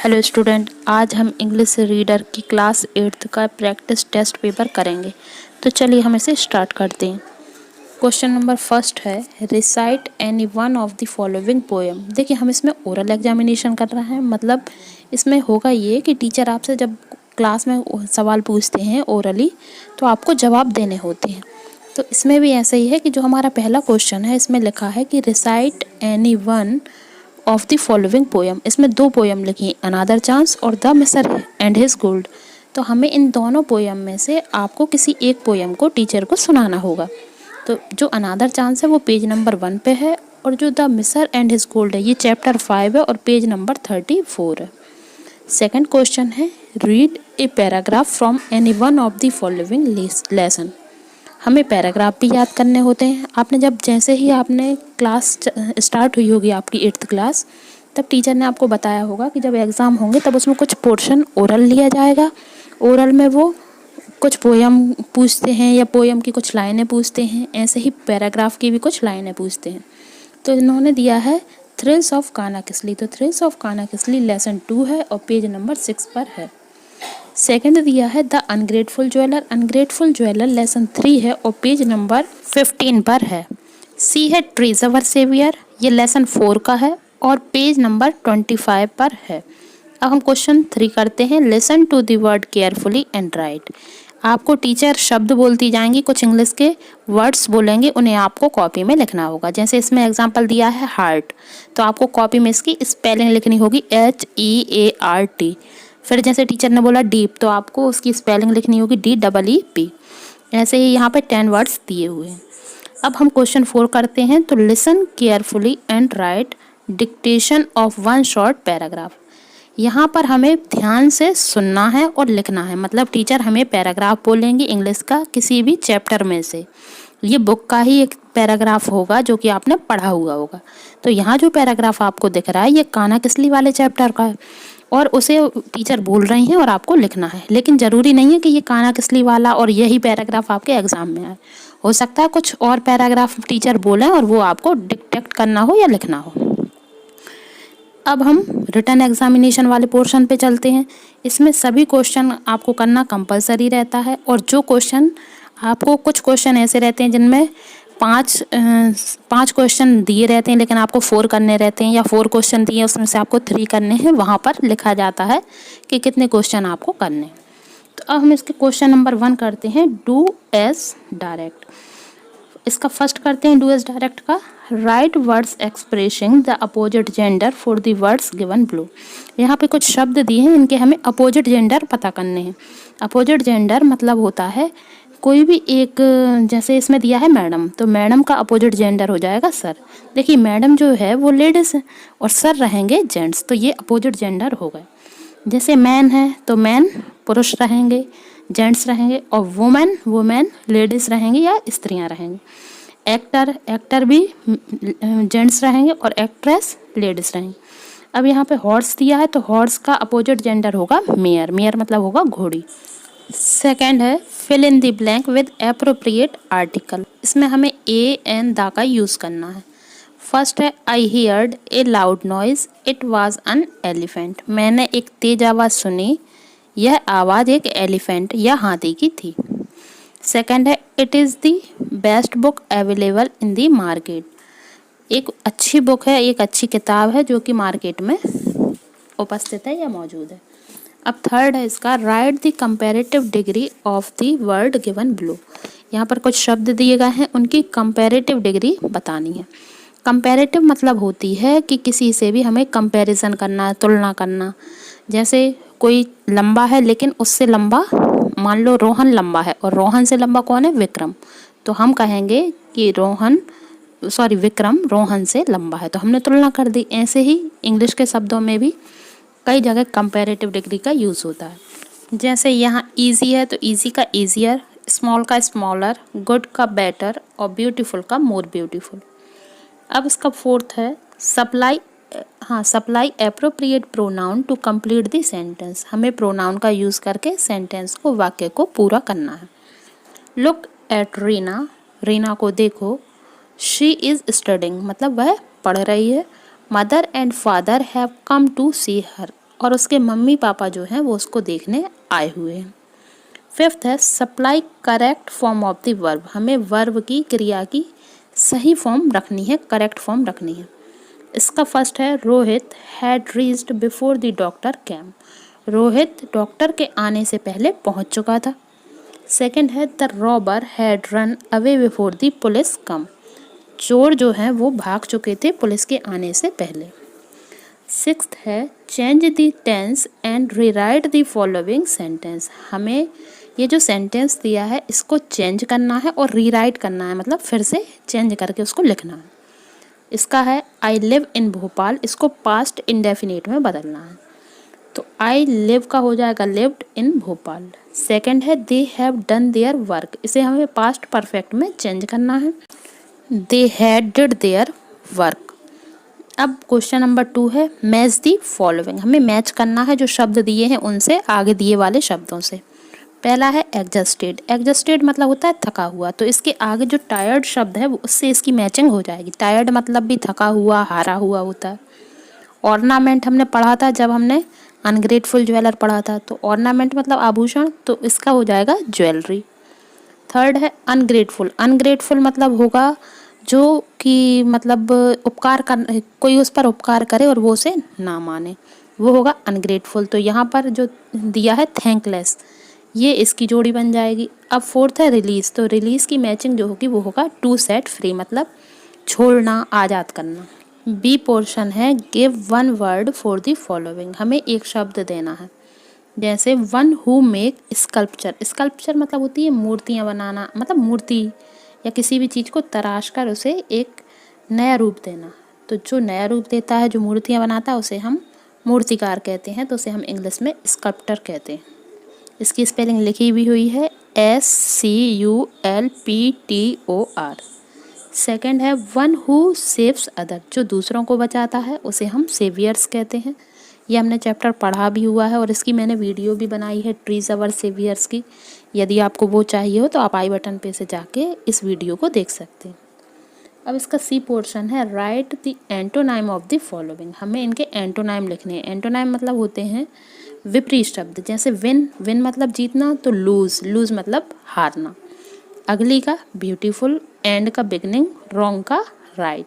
Hello student, आज हम English reader की क्लास 8th का प्रैक्टिस टेस्ट पेपर करेंगे। तो चलिए हम इसे स्टार्ट करते हैं। क्वेश्चन नंबर फर्स्ट है, recite any one of the following poem. देखिए, हम इसमें ओरल एग्जामिनेशन कर रहे हैं। मतलब इसमें होगा ये कि टीचर आपसे जब क्लास में सवाल पूछते हैं ओरली, तो आपको जवाब देने होते हैं। तो इसमें भी ऐसा ही है कि जो हमारा पहला क्वेश्चन है, इसमें लिखा है कि recite any one of the following poem. इसमें दो पोएम लिखी हैं, अनादर चांस और the mister and his gold. तो हमें इन दोनों पोएम में से आपको किसी एक पोएम को टीचर को सुनाना होगा। तो जो अनादर चांस है वो पेज नंबर 1 पे है, और जो the mister and his gold है ये चैप्टर 5 है और पेज नंबर 34 है। सेकंड क्वेश्चन है, read a paragraph from any one of the following lesson. हमें पैराग्राफ भी याद करने होते हैं। आपने जैसे ही आपने क्लास स्टार्ट हुई होगी आपकी 8th क्लास, तब टीचर ने आपको बताया होगा कि जब एग्ज़ाम होंगे तब उसमें कुछ पोर्शन ओरल लिया जाएगा। ओरल में वो कुछ पोयम पूछते हैं या पोयम की कुछ लाइनें पूछते हैं, ऐसे ही पैराग्राफ की भी कुछ लाइनें पूछते हैं। तो इन्होंने दिया है थ्रिल्स ऑफ कान्हा किसली। तो thrills of Kanha Kisli lesson 2 है और पेज नंबर 6 पर है। सेकंड दिया है the ungrateful jeweller. Ungrateful jeweller lesson 3 है और पेज नंबर 15 पर है। सी है ट्रीज अवर सेवियर, ये लेसन 4 का है और पेज नंबर 25 पर है। अब हम क्वेश्चन 3 करते हैं, listen to the word carefully and write. आपको टीचर शब्द बोलती जाएंगी, कुछ इंग्लिश के वर्ड्स बोलेंगे, उन्हें आपको कॉपी में लिखना होगा। जैसे इसमें एग्जांपल दिया है हार्ट, तो आपको कॉपी में इसकी स्पेलिंग लिखनी होगी HEART। फिर जैसे टीचर ने बोला डीप, तो आपको उसकी स्पेलिंग लिखनी होगी DEEP। ऐसे ही यहाँ पे 10 वर्ड्स दिए हुए हैं। अब हम क्वेश्चन 4 करते हैं, तो listen carefully and right dictation of one short paragraph. यहाँ पर हमें ध्यान से सुनना है और लिखना है। मतलब टीचर हमें पैराग्राफ बोलेंगे इंग्लिश का किसी भी चैप्टर में से। ये बुक का ही एक पैराग्राफ होगा जो कि आपने पढ़ा हुआ होगा। तो यहाँ जो पैराग्राफ आपको दिख रहा है ये कान्हा किसली वाले चैप्टर का है और उसे टीचर बोल रही हैं और आपको लिखना है। लेकिन ज़रूरी नहीं है कि ये कान्हा किसली वाला और यही पैराग्राफ आपके एग्जाम में आए। हो सकता है कुछ और पैराग्राफ टीचर बोलें और वो आपको डिक्टेट करना हो या लिखना हो। अब हम रिटन एग्जामिनेशन वाले पोर्शन पे चलते हैं। इसमें सभी क्वेश्चन आपको करना कंपलसरी रहता है, और जो क्वेश्चन आपको, कुछ क्वेश्चन ऐसे रहते हैं जिनमें पाँच क्वेश्चन दिए रहते हैं लेकिन आपको 4 करने रहते हैं, या 4 क्वेश्चन दिए उसमें से आपको 3 करने हैं। वहाँ पर लिखा जाता है कि कितने क्वेश्चन आपको करने हैं। तो अब हम इसके क्वेश्चन नंबर 1 करते हैं, डू एज डायरेक्ट। इसका फर्स्ट करते हैं डू एज डायरेक्ट का। Right words expressing the opposite gender for the words given below. यहाँ पे कुछ शब्द दिए हैं, इनके हमें अपोजिट जेंडर पता करने हैं। अपोजिट जेंडर मतलब होता है कोई भी एक, जैसे इसमें दिया है मैडम, तो मैडम का अपोजिट जेंडर हो जाएगा सर। देखिए मैडम जो है वो लेडीज है और सर रहेंगे जेंट्स, तो ये अपोजिट जेंडर हो गए। जैसे मैन है तो मैन पुरुष रहेंगे, जेंट्स रहेंगे, और वुमेन लेडीज रहेंगे या स्त्रियां रहेंगी। एक्टर भी जेंट्स रहेंगे और एक्ट्रेस लेडीज रहेंगी। अब यहाँ पे हॉर्स दिया है, तो हॉर्स का अपोजिट जेंडर होगा मेयर। मेयर मतलब होगा घोड़ी। सेकेंड है fill in the blank with appropriate article. इसमें हमें ए एन दा का यूज़ करना है। फर्स्ट है आई heard A loud noise, it was an elephant. मैंने एक तेज आवाज़ सुनी, यह आवाज़ एक एलिफेंट या हाथी की थी। सेकेंड है it is the best book available in the market. एक अच्छी बुक है, एक अच्छी किताब है जो कि मार्केट में उपस्थित है या मौजूद है। अब थर्ड है इसका, right the comparative degree of the word given below. यहाँ पर कुछ शब्द दिए गए हैं, उनकी कंपैरेटिव डिग्री बतानी है। कंपैरेटिव मतलब होती है कि किसी से भी हमें कंपैरिजन करना है, तुलना करना। जैसे कोई लंबा है लेकिन उससे लंबा, मान लो रोहन लंबा है और रोहन से लंबा कौन है, विक्रम, तो हम कहेंगे कि विक्रम रोहन से लंबा है, तो हमने तुलना कर दी। ऐसे ही इंग्लिश के शब्दों में भी कई जगह कंपैरेटिव डिग्री का यूज़ होता है। जैसे यहाँ ईजी है तो ईजी का ईजियर, स्मॉल का स्मॉलर, गुड का बेटर और ब्यूटीफुल का मोर ब्यूटीफुल। अब इसका फोर्थ है supply appropriate pronoun to complete the sentence. हमें प्रोनाउन का यूज़ करके सेंटेंस को, वाक्य को पूरा करना है। लुक एट रीना, रीना को देखो। शी इज़ स्टडिंग मतलब वह पढ़ रही है। Mother and father have come to see her, और उसके मम्मी पापा जो हैं वो उसको देखने आए हुए हैं। फिफ्थ है supply correct form of the verb, हमें वर्ब की क्रिया की सही फॉर्म रखनी है, करेक्ट फॉर्म रखनी है। इसका फर्स्ट है Rohit had reached before the doctor came, Rohit doctor के आने से पहले पहुंच चुका था। सेकंड है the robber had run away before the police come, चोर जो हैं वो भाग चुके थे पुलिस के आने से पहले। सिक्स्थ है change the tense and rewrite the following sentence, हमें ये जो सेंटेंस दिया है इसको चेंज करना है और रीराइट करना है, मतलब फिर से चेंज करके उसको लिखना है। इसका है आई लिव इन भोपाल, इसको पास्ट इंडेफिनिट में बदलना है, तो आई लिव का हो जाएगा लिव्ड इन भोपाल। सेकंड है they have done their work, इसे हमें पास्ट परफेक्ट में चेंज करना है, they had did their work. अब क्वेश्चन नंबर 2 है मैच दी फॉलोइंग, हमें मैच करना है जो शब्द दिए हैं उनसे आगे दिए वाले शब्दों से। पहला है एग्जस्टेड, एग्जस्टेड मतलब होता है थका हुआ, तो इसके आगे जो टायर्ड शब्द है उससे इसकी मैचिंग हो जाएगी। टायर्ड मतलब भी थका हुआ, हारा हुआ होता है। ऑर्नामेंट हमने पढ़ा था जब हमने अनग्रेटफुल ज्वेलर पढ़ा था, तो ऑर्नामेंट मतलब आभूषण, तो इसका हो जाएगा ज्वेलरी। थर्ड है अनग्रेटफुल, अनग्रेटफुल मतलब होगा जो कि मतलब उपकार कर, कोई उस पर उपकार करे और वो उसे ना माने, वो होगा अनग्रेटफुल। तो यहाँ पर जो दिया है थैंकलेस, ये इसकी जोड़ी बन जाएगी। अब फोर्थ है रिलीज, तो रिलीज की मैचिंग जो होगी वो होगा टू सेट फ्री, मतलब छोड़ना, आज़ाद करना। बी पोर्शन है give one word for the following, हमें एक शब्द देना है, जैसे one who make sculpture, sculpture मतलब होती है मूर्तियाँ बनाना, मतलब मूर्ति या किसी भी चीज़ को तराश कर उसे एक नया रूप देना। तो जो नया रूप देता है, जो मूर्तियाँ बनाता है, उसे हम मूर्तिकार कहते हैं, तो उसे हम इंग्लिश में स्कल्प्टर कहते हैं। इसकी स्पेलिंग लिखी भी हुई है SCULPTOR। सेकंड है वन हु सेव्स अदर, जो दूसरों को बचाता है उसे हम सेवियर्स कहते हैं। ये हमने चैप्टर पढ़ा भी हुआ है और इसकी मैंने वीडियो भी बनाई है ट्रीज अवर सेवियर्स की, यदि आपको वो चाहिए हो तो आप आई बटन पे से जाके इस वीडियो को देख सकते हैं। अब इसका सी पोर्शन है write the antonym of the following, हमें इनके एंटोनाइम लिखने हैं। एंटोनाइम मतलब होते हैं विपरीत शब्द, जैसे विन, विन मतलब जीतना, तो लूज, लूज मतलब हारना। अगली का ब्यूटीफुल, एंड का बिगनिंग, रॉन्ग का राइट।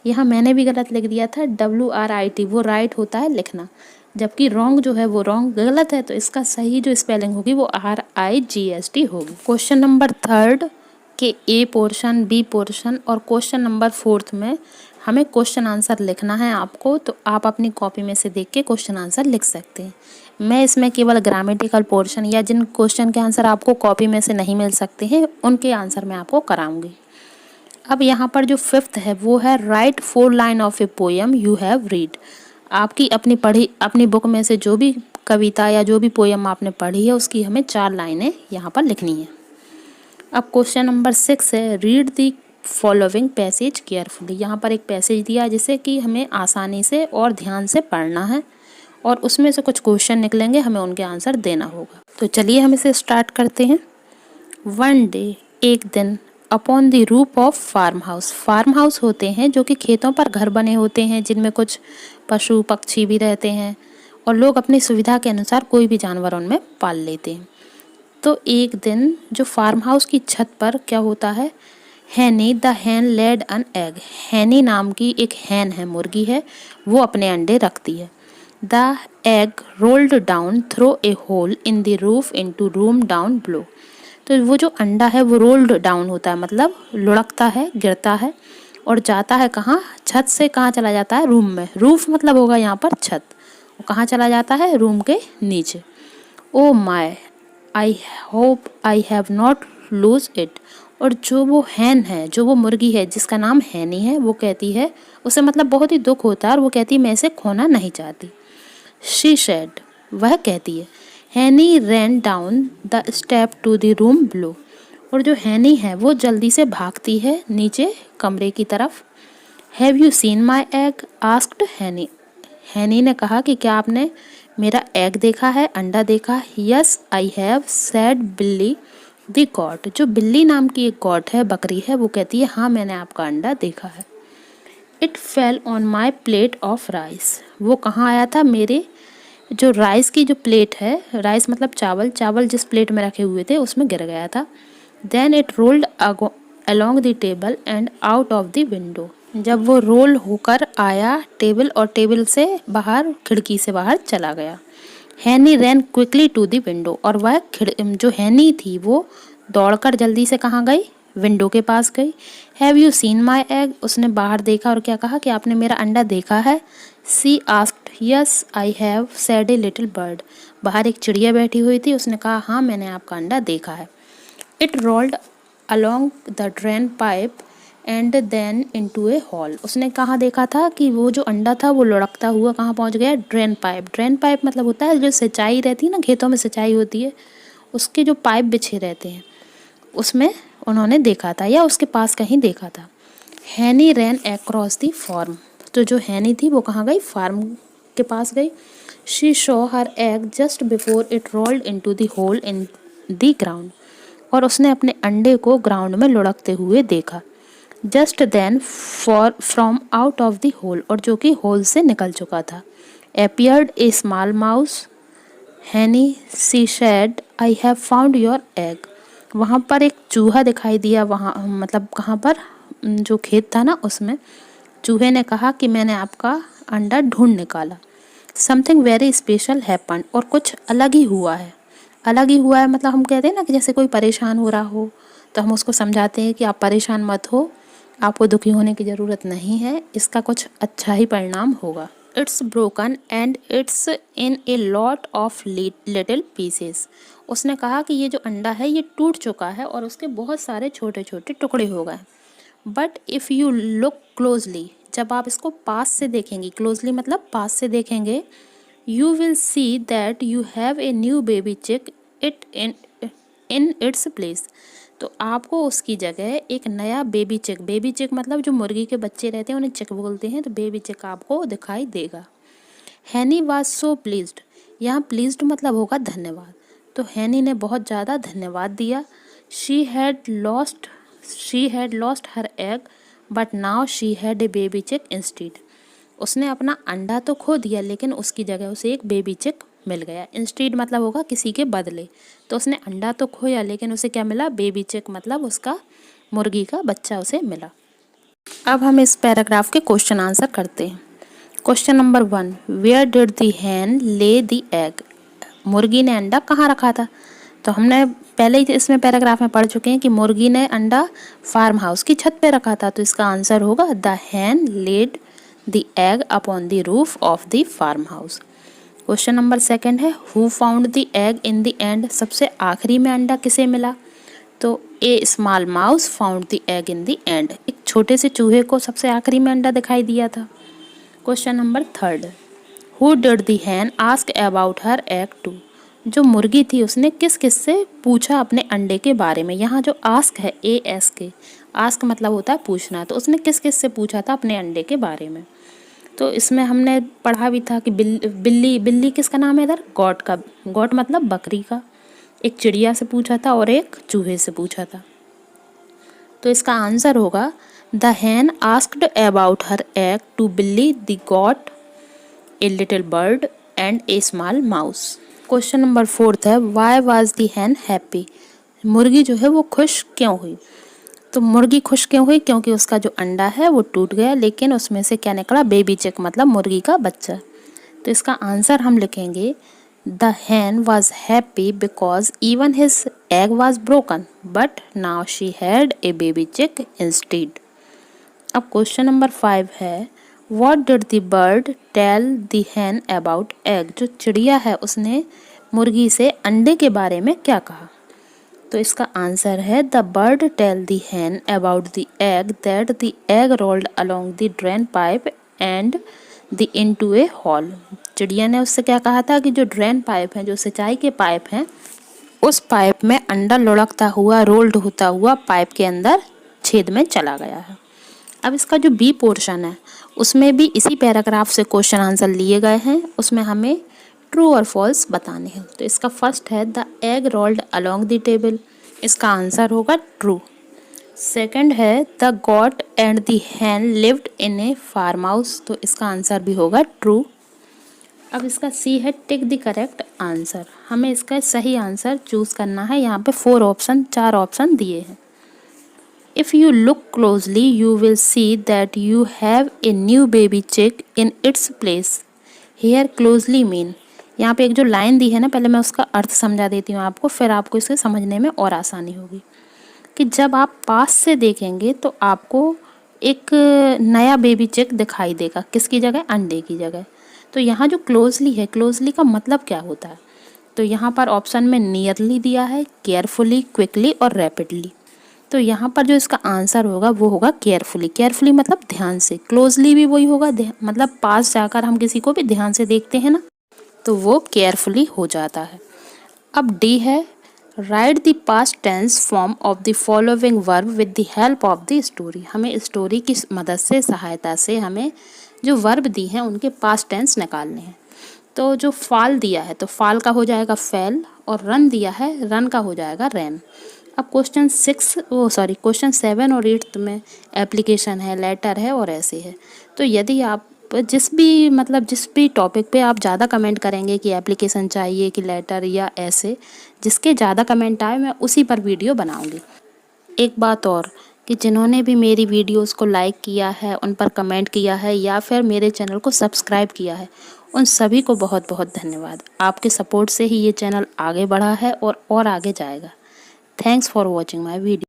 यहाँ मैंने भी गलत लिख दिया था, WRIT, वो राइट होता है लिखना, जबकि रॉन्ग जो है वो रॉन्ग गलत है, तो इसका सही जो स्पेलिंग होगी वो RIGST होगी। क्वेश्चन नंबर 3 के ए पोर्शन, बी पोर्शन और क्वेश्चन नंबर 4 में हमें क्वेश्चन आंसर लिखना है आपको, तो आप अपनी कॉपी में से देख के क्वेश्चन आंसर लिख सकते हैं। मैं इसमें केवल ग्रामेटिकल पोर्शन या जिन क्वेश्चन के आंसर आपको कॉपी में से नहीं मिल सकते हैं उनके आंसर मैं आपको कराऊंगी। अब यहाँ पर जो 5th है वो है right 4 line of a poem you have read, आपकी अपनी बुक में से जो भी कविता या जो भी पोएम आपने पढ़ी है उसकी हमें 4 लाइनें यहाँ पर लिखनी है। अब क्वेश्चन नंबर 6 है read the following passage carefully, यहाँ पर एक पैसेज दिया है जिसे कि हमें आसानी से और ध्यान से पढ़ना है और उसमें से कुछ क्वेश्चन निकलेंगे, हमें उनके आंसर देना होगा। तो चलिए हम इसे स्टार्ट करते हैं। वन डे, एक दिन, upon the roof of farm house, farm house होते हैं जो कि खेतों पर घर बने होते हैं जिनमें कुछ पशु पक्षी भी रहते हैं और लोग अपनी सुविधा के अनुसार कोई भी जानवर उनमें पाल लेते हैं। तो एक दिन जो फार्म हाउस की छत पर क्या होता है, Henny the hen laid an egg, Henny नाम की एक हैन है, मुर्गी है, वो अपने अंडे रखती है। The egg rolled down through a hole in the roof into room down below, तो वो जो अंडा है वो रोल्ड डाउन होता है, मतलब लुढ़कता है, गिरता है और जाता है कहाँ, छत से कहाँ चला जाता है, रूम में। रूफ मतलब होगा यहाँ पर छत, वो कहाँ चला जाता है, रूम के नीचे। Oh my I hope I have not lose it, और जो वो हैन है, जो वो मुर्गी है जिसका नाम हैनी है, वो कहती है, उसे मतलब बहुत ही दुख होता है और वो कहती है मैं इसे खोना नहीं चाहती। शी सेड, वह कहती है। Henny ran down the step to the room below, और जो हैनी है वो जल्दी से भागती है नीचे कमरे की तरफ। Have you seen my egg asked हैनी, हैनी ने कहा कि क्या आपने मेरा एग देखा है, अंडा देखा। यस आई हैव सेड बिल्ली द गॉट, जो बिल्ली नाम की एक गॉट है, बकरी है, वो कहती है हाँ मैंने आपका अंडा देखा है। It fell on my plate of rice, वो कहाँ आया था, मेरे जो राइस की जो प्लेट है, राइस मतलब चावल, चावल जिस प्लेट में रखे हुए थे उसमें गिर गया था। Then it rolled along the table and out of the window. जब वो रोल होकर आया टेबल और टेबल से बाहर, खिड़की से बाहर चला गया। हैनी रैन क्विकली टू द विंडो, और वह जो हैनी थी वो दौड़कर जल्दी से कहाँ गई, विंडो के पास गई। Have you seen my egg, उसने बाहर देखा और क्या कहा कि आपने मेरा अंडा देखा है। She asked yes I have said a little bird, बाहर एक चिड़िया बैठी हुई थी, उसने कहा हाँ मैंने आपका अंडा देखा है। It rolled along the drain pipe and then into a hole, उसने कहाँ देखा था कि वो जो अंडा था वो लुढ़कता हुआ कहाँ पहुँच गया, ड्रेन पाइप। ड्रेन पाइप मतलब होता है जो सिंचाई रहती है ना, खेतों में सिंचाई होती है, उसके जो पाइप बिछे रहते हैं उसमें उन्होंने देखा था या उसके पास कहीं देखा था। हैनी रैन अक्रॉस दी फार्म, तो जो हैनी थी वो कहाँ गई, फार्म के पास गई। She show her egg just before it rolled into the hole in the ground, और उसने अपने अंडे को ग्राउंड में लुढ़कते हुए देखा। Just then from out of the hole, और जो कि होल से निकल चुका था, appeared A small mouse. Henny she said I have found your egg, वहाँ पर एक चूहा दिखाई दिया, वहाँ मतलब कहाँ पर, जो खेत था ना उसमें। चूहे ने कहा कि मैंने आपका अंडा ढूंढ निकाला। समथिंग वेरी स्पेशल हैपन, और कुछ अलग ही हुआ है। अलग ही हुआ है मतलब हम कहते हैं ना कि जैसे कोई परेशान हो रहा हो तो हम उसको समझाते हैं कि आप परेशान मत हो, आपको दुखी होने की ज़रूरत नहीं है, इसका कुछ अच्छा ही परिणाम होगा। It's broken and it's in a lot of little pieces, उसने कहा कि ये जो अंडा है ये टूट चुका है और उसके बहुत सारे छोटे छोटे टुकड़े हो गए। But if you look closely, जब आप इसको पास से देखेंगे, क्लोजली मतलब पास से देखेंगे, you will see that you have a new baby चिक इट इन इट्स प्लेस, तो आपको उसकी जगह एक नया बेबी चिक मतलब जो मुर्गी के बच्चे रहते हैं उन्हें चिक बोलते हैं, तो बेबी चिक आपको दिखाई देगा। हैनी वाज सो प्लीज्ड, यहाँ प्लीज्ड मतलब होगा धन्यवाद, तो हैनी ने बहुत ज़्यादा धन्यवाद दिया। She had lost her egg but now she had a baby chick instead, उसने अपना अंडा तो खो दिया लेकिन उसकी जगह उसे एक बेबी चिक मिल गया। इंस्टीड मतलब होगा किसी के बदले, तो उसने अंडा तो खोया लेकिन उसे क्या मिला, बेबी चिक मतलब उसका मुर्गी का बच्चा उसे मिला। अब हम इस पैराग्राफ के क्वेश्चन आंसर करते हैं। Question number 1, where did the hen lay the egg, मुर्गी ने अंडा कहाँ रखा था। तो हमने पहले ही इसमें पैराग्राफ में पढ़ चुके हैं कि मुर्गी ने अंडा फार्म हाउस की छत पे रखा था, तो इसका आंसर होगा the hen laid the egg upon the roof of the farm house. Question number 2 है, who found the egg in the end, सबसे आखिरी में अंडा किसे मिला। तो a small mouse found the egg in the end, एक छोटे से चूहे को सबसे आखिरी में अंडा दिखाई दिया था। Question number 3, who did the hen ask about her egg to, जो मुर्गी थी उसने किस किस से पूछा अपने अंडे के बारे में। यहाँ जो आस्क है ASK, आस्क मतलब होता है पूछना, तो उसने किस किस से पूछा था अपने अंडे के बारे में। तो इसमें हमने पढ़ा भी था कि बिल्ली किसका नाम है इधर, गॉट का, गॉट मतलब बकरी का। एक चिड़िया से पूछा था और एक चूहे से पूछा था, तो इसका आंसर होगा the hen asked about her egg to बिल्ली, the goat, a little bird and a small mouse. Question number 4 है, why was the hen happy, मुर्गी जो है वो खुश क्यों हुई। तो मुर्गी खुश क्यों हुई, क्योंकि उसका जो अंडा है वो टूट गया लेकिन उसमें से क्या निकला, बेबी चिक मतलब मुर्गी का बच्चा। तो इसका आंसर हम लिखेंगे the hen was happy because even his egg was broken but now she had a baby chick instead. अब क्वेश्चन नंबर 5 है, what did the bird tell the hen about egg, जो चिड़िया है उसने मुर्गी से अंडे के बारे में क्या कहा। तो इसका आंसर है the bird tell the hen about the egg that the egg rolled along the drain pipe and the into a hole, चिड़िया ने उससे क्या कहा था कि जो ड्रेन पाइप है, जो सिंचाई के पाइप हैं, उस पाइप में अंडा लुढ़कता हुआ, रोल्ड होता हुआ पाइप के अंदर छेद में चला गया है। अब इसका जो बी पोर्शन है उसमें भी इसी पैराग्राफ से क्वेश्चन आंसर लिए गए हैं, उसमें हमें ट्रू और फॉल्स बताने हैं। तो इसका फर्स्ट है the egg rolled along the table, इसका आंसर होगा ट्रू। सेकंड है the goat and the hen lived in a farm house, तो इसका आंसर भी होगा ट्रू। अब इसका सी है टिक द करेक्ट आंसर। हमें इसका सही आंसर चूज़ करना है। यहाँ पे 4 ऑप्शन दिए हैं। If you look closely, you will see that you have a new baby chick in its place. Here closely mean, यहाँ पे एक जो लाइन दी है ना, पहले मैं उसका अर्थ समझा देती हूँ आपको, फिर आपको इसे समझने में और आसानी होगी। कि जब आप पास से देखेंगे तो आपको एक नया बेबी चिक दिखाई देगा। किसकी जगह? अंडे की जगह। तो यहाँ जो क्लोजली है, क्लोजली का मतलब क्या होता है? तो यहाँ पर ऑप्शन में नियरली दिया है, केयरफुली, क्विकली और रैपिडली। तो यहाँ पर जो इसका आंसर होगा वो होगा केयरफुली। केयरफुली मतलब ध्यान से। क्लोजली भी वही होगा, मतलब पास जाकर हम किसी को भी ध्यान से देखते हैं ना, तो वो केयरफुली हो जाता है। अब डी है write the past tense form of the following verb with the help of the story. हमें स्टोरी की मदद से, सहायता से हमें जो वर्ब दी हैं उनके पास्ट टेंस निकालने हैं। तो जो फाल दिया है तो फाल का हो जाएगा फेल, और रन दिया है रन का हो जाएगा रैन। अब क्वेश्चन 7 और 8 में एप्लीकेशन है, लेटर है और ऐसे है। तो यदि आप जिस भी टॉपिक पे आप ज़्यादा कमेंट करेंगे कि एप्लीकेशन चाहिए कि लेटर या ऐसे, जिसके ज़्यादा कमेंट आए मैं उसी पर वीडियो बनाऊंगी। एक बात और कि जिन्होंने भी मेरी वीडियोस को लाइक किया है, उन पर कमेंट किया है या फिर मेरे चैनल को सब्सक्राइब किया है, उन सभी को बहुत बहुत धन्यवाद। आपके सपोर्ट से ही ये चैनल आगे बढ़ा है और आगे जाएगा। Thanks for watching my video.